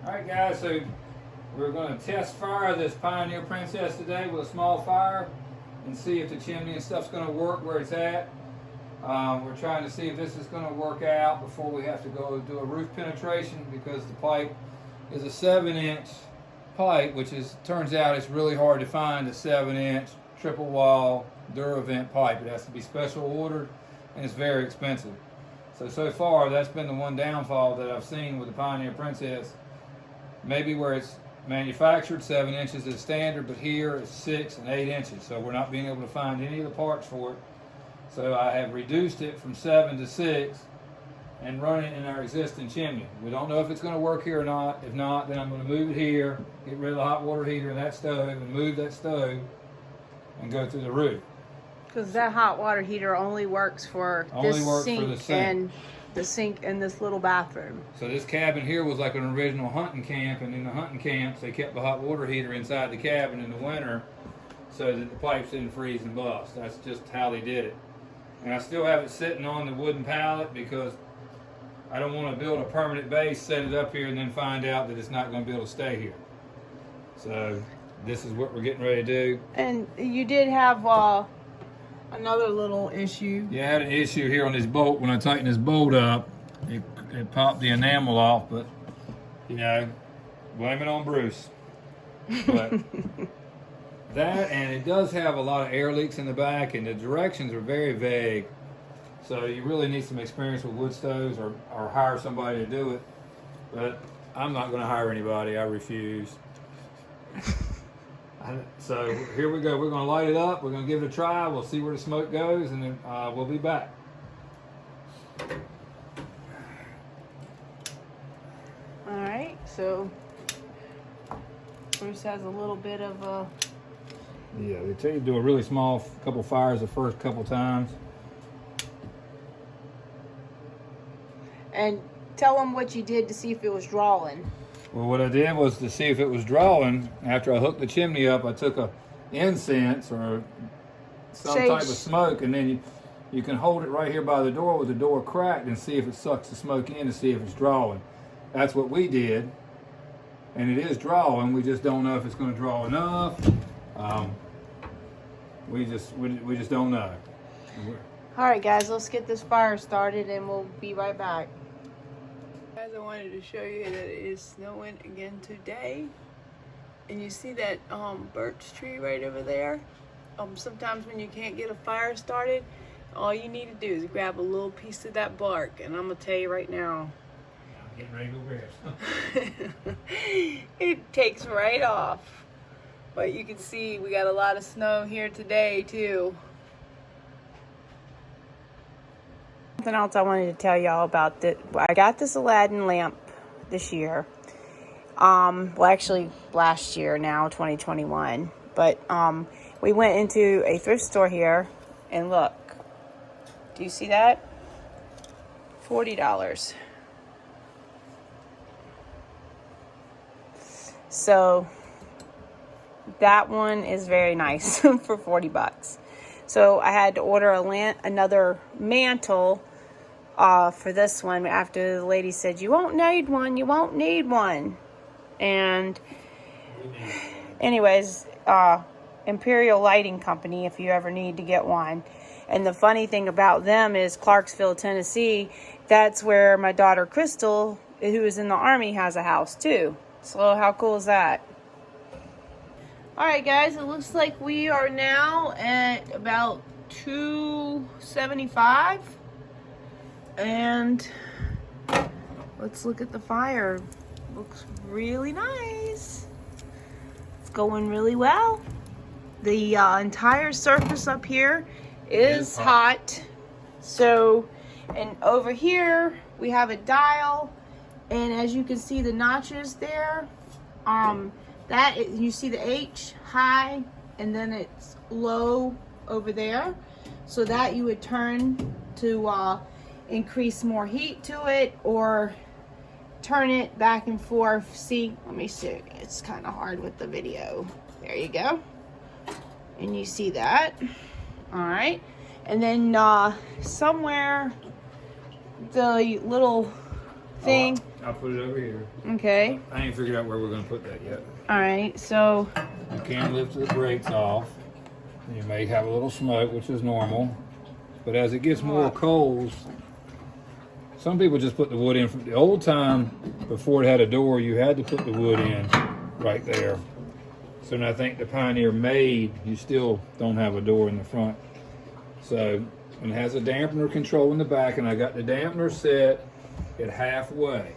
Alright guys, so we're going to test fire this Pioneer Princess today with a small fire and see if the chimney and stuff's going to work where it's at. We're trying to see if this is going to work out before we have to go do a roof penetration, because the pipe is a 7-inch pipe, which turns out it's really hard to find a 7-inch triple wall Duravent pipe. It has to be special ordered and it's very expensive. So far that's been the one downfall that I've seen with the Pioneer Princess. Maybe where it's manufactured, 7 inches is standard, but here it's 6 and 8 inches. So we're not being able to find any of the parts for it. So I have reduced it from 7 to 6 and run it in our existing chimney. We don't know if it's going to work here or not. If not, then I'm going to move it here, get rid of the hot water heater in that stove, and move that stove and go through the roof. Because that hot water heater only works for this sink and the sink in this little bathroom. So this cabin here was like an original hunting camp, and in the hunting camps they kept the hot water heater inside the cabin in the winter so that the pipes didn't freeze and bust. That's just how they did it. And I still have it sitting on the wooden pallet because I don't want to build a permanent base, set it up here, and then find out that it's not going to be able to stay here. So this is what we're getting ready to do. And you did have another little issue. Yeah, I had an issue here on this bolt. When I tightened this bolt up, it popped the enamel off, but, you know, blame it on Bruce. But that, and it does have a lot of air leaks in the back, and the directions are very vague. So you really need some experience with wood stoves, or hire somebody to do it. But I'm not going to hire anybody. I refuse. So here we go. We're going to light it up. We're going to give it a try. We'll see where the smoke goes, and then we'll be back. All right. So Bruce has a little bit of a... Yeah, they tell you to do a really small couple fires the first couple times. And tell them what you did to see if it was drawing. Well, what I did was to see if it was drawing. After I hooked the chimney up, I took a incense or some type of smoke, and then you can hold it right here by the door with the door cracked and see if it sucks the smoke in to see if it's drawing. That's what we did, and it is drawing. We just don't know if it's going to draw enough. We just don't know. All right, guys, let's get this fire started, and we'll be right back. Guys, I wanted to show you that it is snowing again today, and you see that birch tree right over there. Sometimes when you can't get a fire started, all you need to do is grab a little piece of that bark, and I'm gonna tell you right now, I'm getting ready to go rest. it takes right off. But you can see we got a lot of snow here today too. Something else I wanted to tell y'all about that. I got this Aladdin lamp this year. Well, actually last year now, 2021. But we went into a thrift store here, and look. Do you see that? $40. So that one is very nice for 40 bucks. So I had to order another mantle for this one after the lady said, you won't need one, you won't need one. And anyways, Imperial Lighting Company, if you ever need to get one. And the funny thing about them is Clarksville, Tennessee, that's where my daughter Crystal, who is in the Army, has a house too. So how cool is that? Alright guys, it looks like we are now at about 275. And let's look at the fire. Looks really nice. It's going really well. The entire surface up here is hot. So, and over here we have a dial, and as you can see the notches there, you see the H high and then it's low over there, so that you would turn to increase more heat to it or turn it back and forth. See, let me see, it's kind of hard with the video. There you go, and you see that. All right, and then somewhere the little thing I'll put it over here. Okay. I ain't figured out where we're gonna put that yet. All right, so. You can lift the brakes off. You may have a little smoke, which is normal. But as it gets more coals, some people just put the wood in. From the old time, before it had a door, you had to put the wood in right there. So now I think the Pioneer made, you still don't have a door in the front. So it has a dampener control in the back, and I got the dampener set at halfway.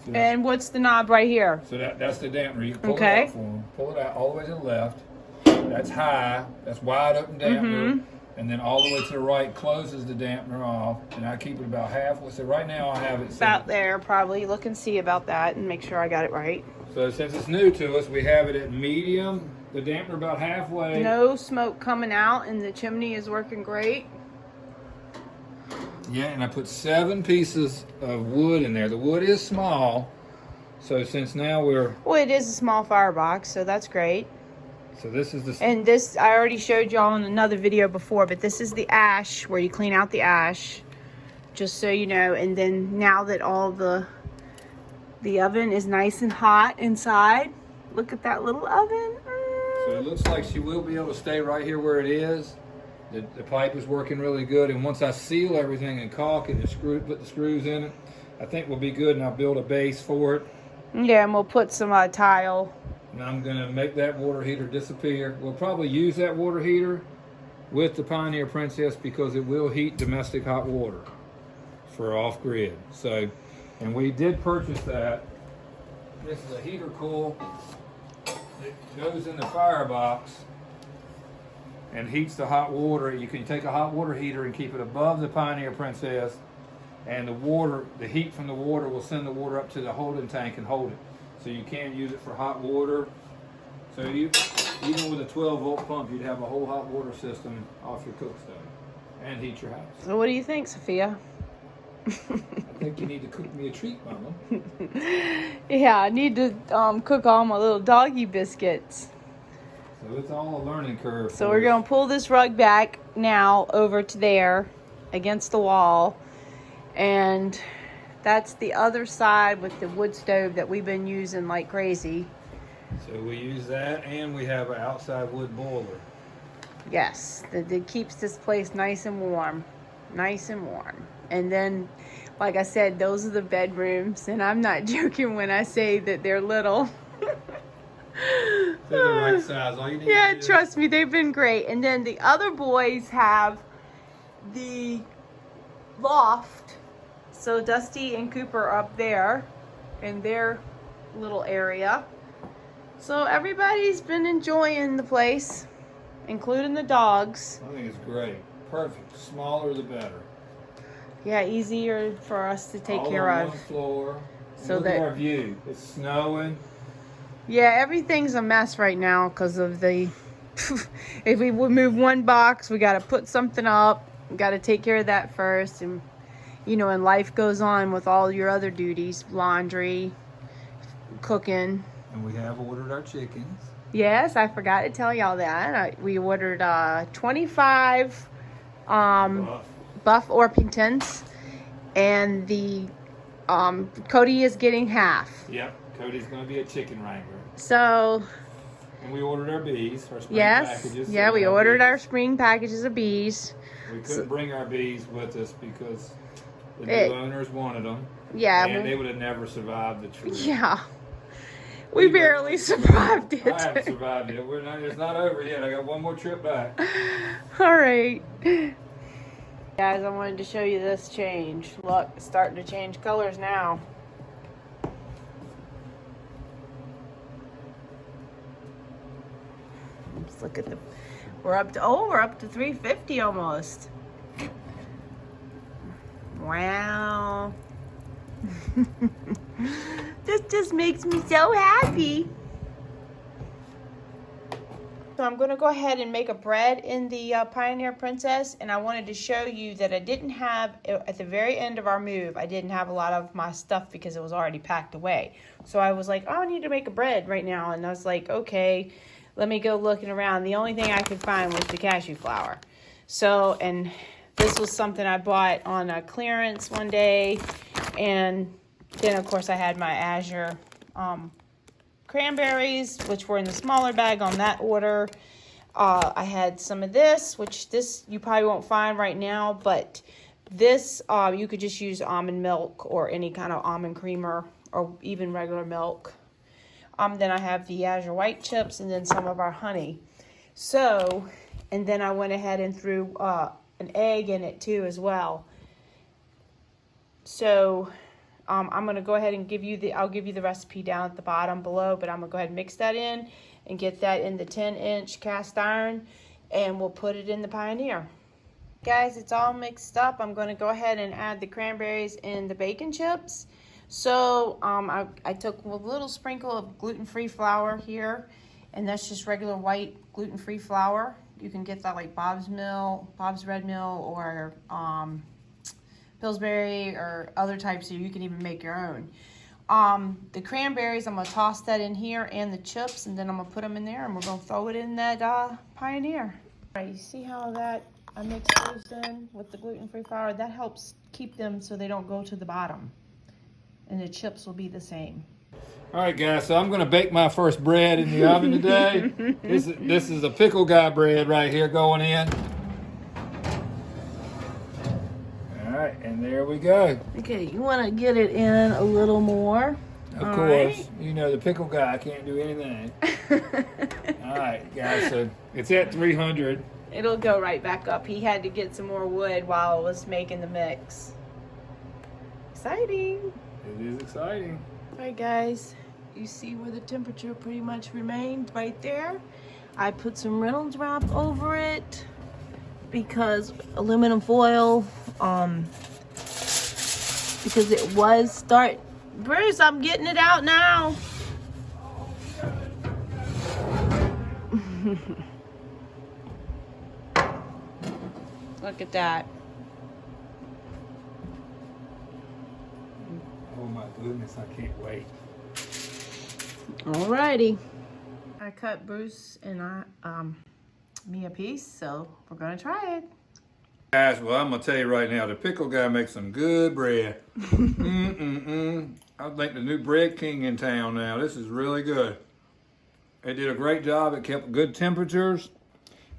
So and what's the knob right here? So that's the dampener. You can pull it Okay. out for them. Pull it out all the way to the left. That's high. That's wide open dampener. And then all the way to the right closes the dampener off. And I keep it about halfway. So right now I have it set. About there, probably. Look and see about that and make sure I got it right. So since it's new to us, we have it at medium. The dampener about halfway. No smoke coming out, and the chimney is working great. Yeah, and I put 7 pieces of wood in there. The wood is small. So since now we're... Well, it is a small firebox, so that's great. So this is the... And this, I already showed y'all in another video before, but this is the ash, where you clean out the ash. Just so you know. And then now that all the oven is nice and hot inside. Look at that little oven. So it looks like she will be able to stay right here where it is. The pipe is working really good, and once I seal everything and caulk it and put the screws in it, I think we'll be good, and I'll build a base for it. Yeah, and we'll put some tile. And I'm going to make that water heater disappear. We'll probably use that water heater with the Pioneer Princess because it will heat domestic hot water for off-grid. So, and we did purchase that. This is a heater coil. It goes in the firebox and heats the hot water. You can take a hot water heater and keep it above the Pioneer Princess, and the heat from the water will send the water up to the holding tank and hold it. So you can use it for hot water. So even with a 12-volt pump, you'd have a whole hot water system off your cook stove and heat your house. So what do you think, Sophia? I think you need to cook me a treat, Mama. Yeah, I need to cook all my little doggy biscuits. So it's all a learning curve. So we're going to pull this rug back now over to there against the wall. And that's the other side with the wood stove that we've been using like crazy. So we use that, and we have an outside wood boiler. Yes, that keeps this place nice and warm. Nice and warm. And then, like I said, those are the bedrooms. And I'm not joking when I say that they're little. They're the right size. All you need Yeah, to do trust me, they've been great. And then the other boys have the loft. So Dusty and Cooper are up there in their little area. So everybody's been enjoying the place, including the dogs. I think it's great. Perfect. Smaller the better. Yeah, easier for us to take all care on of. one floor. And So look that- at our view. It's snowing. Yeah, everything's a mess right now because of the... If we would move one box, we got to put something up. We got to take care of that first. And, you know, and life goes on with all your other duties. Laundry, cooking. And we have ordered our chickens. Yes, I forgot to tell y'all that. We ordered 25 Buff Orpingtons. And the Cody is getting half. Yep. Cody's going to be a chicken wrangler. So... And we ordered our bees, our spring Yes, packages. yeah, So we have ordered bees. our spring packages of bees. We couldn't bring our bees with us because the new It- owners wanted them. Yeah, And they would have never survived the trip. yeah. We barely survived it. I haven't survived it. It's not over yet. I got one more trip back. All right. Guys, I wanted to show you this change. Look, it's starting to change colors now. Let's look at the... we're up to 350 almost. Wow. This just makes me so happy. So I'm going to go ahead and make a bread in the Pioneer Princess, and I wanted to show you that I didn't have, at the very end of our move, I didn't have a lot of my stuff because it was already packed away. So I was like, oh, I need to make a bread right now, and I was like, okay, let me go looking around. The only thing I could find was the cashew flour. So, and this was something I bought on a clearance one day, and Then, of course, I had my Azure Cranberries, which were in the smaller bag on that order. I had some of this, which this you probably won't find right now, but this you could just use almond milk or any kind of almond creamer or even regular milk. Then I have the Azure white chips and then some of our honey. So, and then I went ahead and threw an egg in it too as well. So I'm going to go ahead and I'll give you the recipe down at the bottom below, but I'm going to go ahead and mix that in and get that in the 10-inch cast iron, and we'll put it in the Pioneer. Guys, it's all mixed up. I'm going to go ahead and add the cranberries and the bacon chips. So I took a little sprinkle of gluten-free flour here, and that's just regular white gluten-free flour. You can get that like Bob's Red Mill, or Pillsbury, or other types, or you can even make your own. The cranberries, I'm going to toss that in here, and the chips, and then I'm going to put them in there, and we're going to throw it in that Pioneer. All right, you see how that I mixed those in with the gluten-free flour? That helps keep them so they don't go to the bottom. And the chips will be the same. All right, guys, so I'm going to bake my first bread in the oven today. This is a pickle guy bread right here going in. All right, and there we go. Okay, you want to get it in a little more. Of course, you know the pickle guy can't do anything. All right, guys, so it's at 300. It'll go right back up. He had to get some more wood while I was making the mix. Exciting. It is exciting. All right, guys, you see where the temperature pretty much remained right there. I put some Reynolds wrap over it because aluminum foil, because it was Bruce, I'm getting it out now. Look at that. Oh my goodness, I can't wait. Alrighty. I cut Bruce and me a piece, so we're gonna try it. Guys, well, I'm gonna tell you right now, the pickle guy makes some good bread. I think the new bread king in town now. This is really good. It did a great job. It kept good temperatures.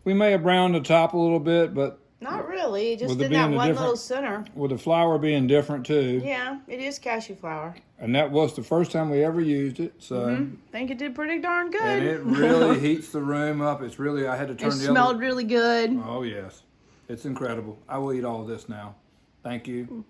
We may have browned the top a little bit, but Not really, just with it in that being a one different- little center. with the flour being different too. Yeah, it is cashew flour. And that was the first time we ever used it, so. Think it did pretty darn good. And it really heats the room up. It's really, I had to turn It the smelled really good. Oh yes, it's incredible. I will eat all of this now. Thank you.